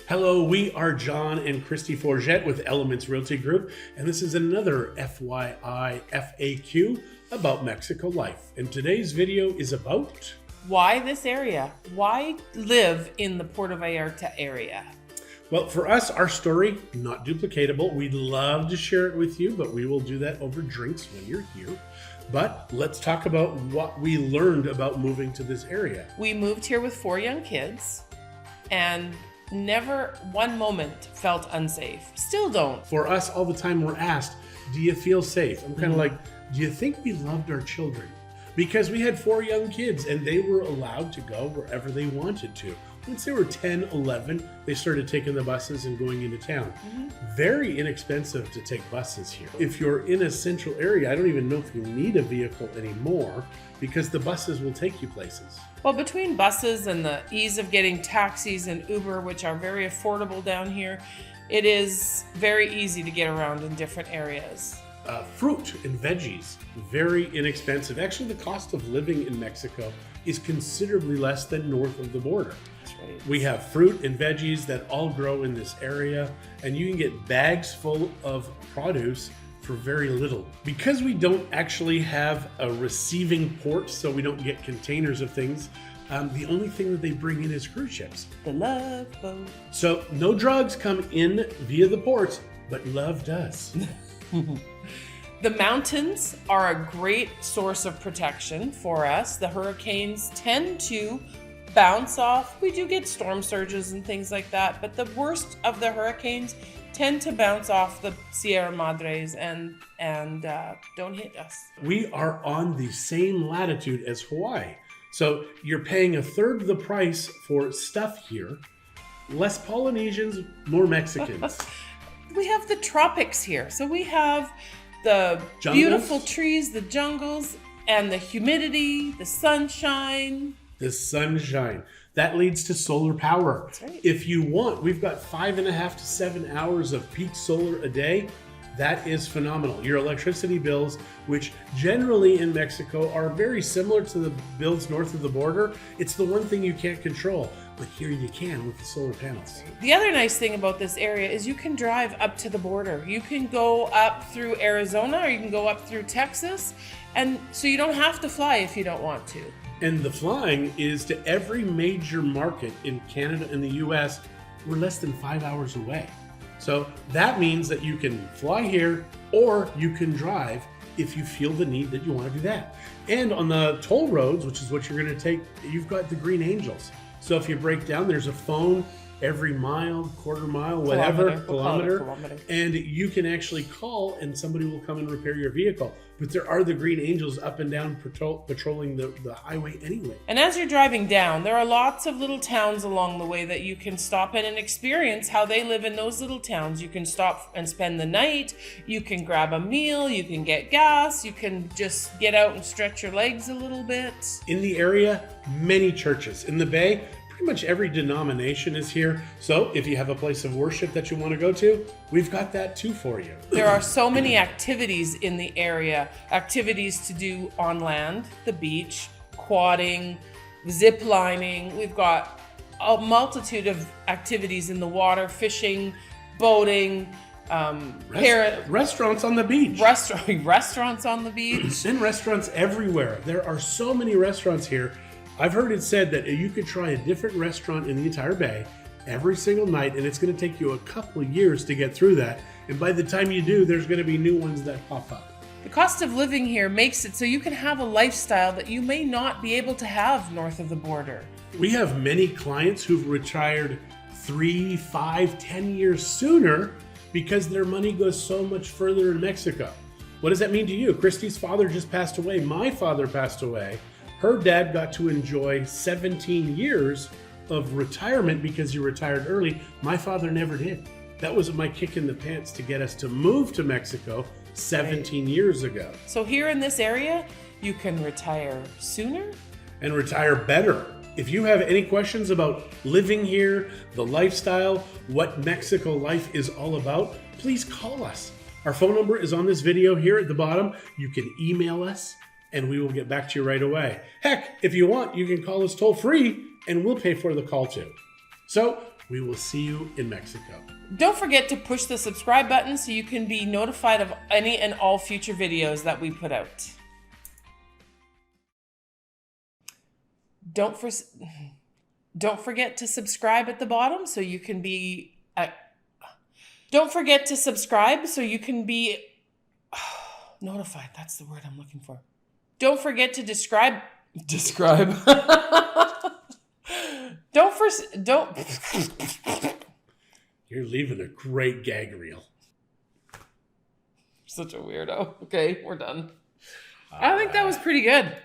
Hello, we are John and Christy Forget with Elements Realty Group, and this is another FYI FAQ about Mexico life. And today's video is about... Why this area? Why live in the Puerto Vallarta area? Well, for us, our story, not duplicatable. We'd love to share it with you, but we will do that over drinks when you're here. But let's talk about what we learned about moving to this area. We moved here with 4 young kids and never one moment felt unsafe. Still don't. For us, all the time we're asked, do you feel safe? I'm kind of like, do you think we loved our children? Because we had 4 young kids and they were allowed to go wherever they wanted to. Once they were 10, 11, they started taking the buses and going into town. Very inexpensive to take buses here. If you're in a central area, I don't even know if you need a vehicle anymore because the buses will take you places. Well, between buses and the ease of getting taxis and Uber, which are very affordable down here, it is very easy to get around in different areas. Fruit and veggies, very inexpensive. Actually, the cost of living in Mexico is considerably less than north of the border. That's right. We have fruit and veggies that all grow in this area, and you can get bags full of produce for very little. Because we don't actually have a receiving port, so we don't get containers of things, the only thing that they bring in is cruise ships. The love boat. So no drugs come in via the port, but love does. The mountains are a great source of protection for us. The hurricanes tend to bounce off. We do get storm surges and things like that, but the worst of the hurricanes tend to bounce off the Sierra Madres and don't hit us. We are on the same latitude as Hawaii. So you're paying a third the price for stuff here. Less Polynesians, more Mexicans. We have the tropics here. So we have the Jungles. Beautiful trees, the jungles, and the humidity, the sunshine. The sunshine. That leads to solar power. That's right. If you want, we've got 5.5 to 7 hours of peak solar a day. That is phenomenal. Your electricity bills, which generally in Mexico are very similar to the bills north of the border, it's the one thing you can't control. But here you can with the solar panels. The other nice thing about this area is you can drive up to the border. You can go up through Arizona or you can go up through Texas. And so you don't have to fly if you don't want to. And the flying is to every major market in Canada and the US. We're less than 5 hours away. So that means that you can fly here or you can drive if you feel the need that you want to do that. And on the toll roads, which is what you're going to take, you've got the Green Angels. So if you break down, there's a phone every mile, quarter mile, whatever, kilometer, and you can actually call and somebody will come and repair your vehicle. But there are the Green Angels up and down patrolling the highway anyway. And as you're driving down, there are lots of little towns along the way that you can stop in and experience how they live in those little towns. You can stop and spend the night, you can grab a meal, you can get gas, you can just get out and stretch your legs a little bit. In the area, many churches. In the Bay, pretty much every denomination is here. So if you have a place of worship that you want to go to, we've got that too for you. There are so many activities in the area. Activities to do on land, the beach, quadding, zip lining. We've got a multitude of activities in the water, fishing, boating, restaurants on the beach. Restaurants on the beach. And restaurants everywhere. There are so many restaurants here. I've heard it said that you could try a different restaurant in the entire Bay every single night, and it's going to take you a couple of years to get through that. And by the time you do, there's going to be new ones that pop up. The cost of living here makes it so you can have a lifestyle that you may not be able to have north of the border. We have many clients who've retired 3, 5, 10 years sooner because their money goes so much further in Mexico. What does that mean to you? Christy's father just passed away. My father passed away. Her dad got to enjoy 17 years of retirement because he retired early. My father never did. That was my kick in the pants to get us to move to Mexico 17 years ago. So here in this area, you can retire sooner and retire better. If you have any questions about living here, the lifestyle, what Mexico life is all about, please call us. Our phone number is on this video here at the bottom. You can email us and we will get back to you right away. Heck, if you want, you can call us toll free and we'll pay for the call too. So We will see you in Mexico. Don't forget to push the subscribe button so you can be notified of any and all future videos that we put out. Don't forget to subscribe at the bottom so you can be... don't forget to subscribe so you can be notified. That's the word I'm looking for. Don't forget to describe. Don't. You're leaving a great gag reel. Such a weirdo. Okay, we're done. I think that was pretty good.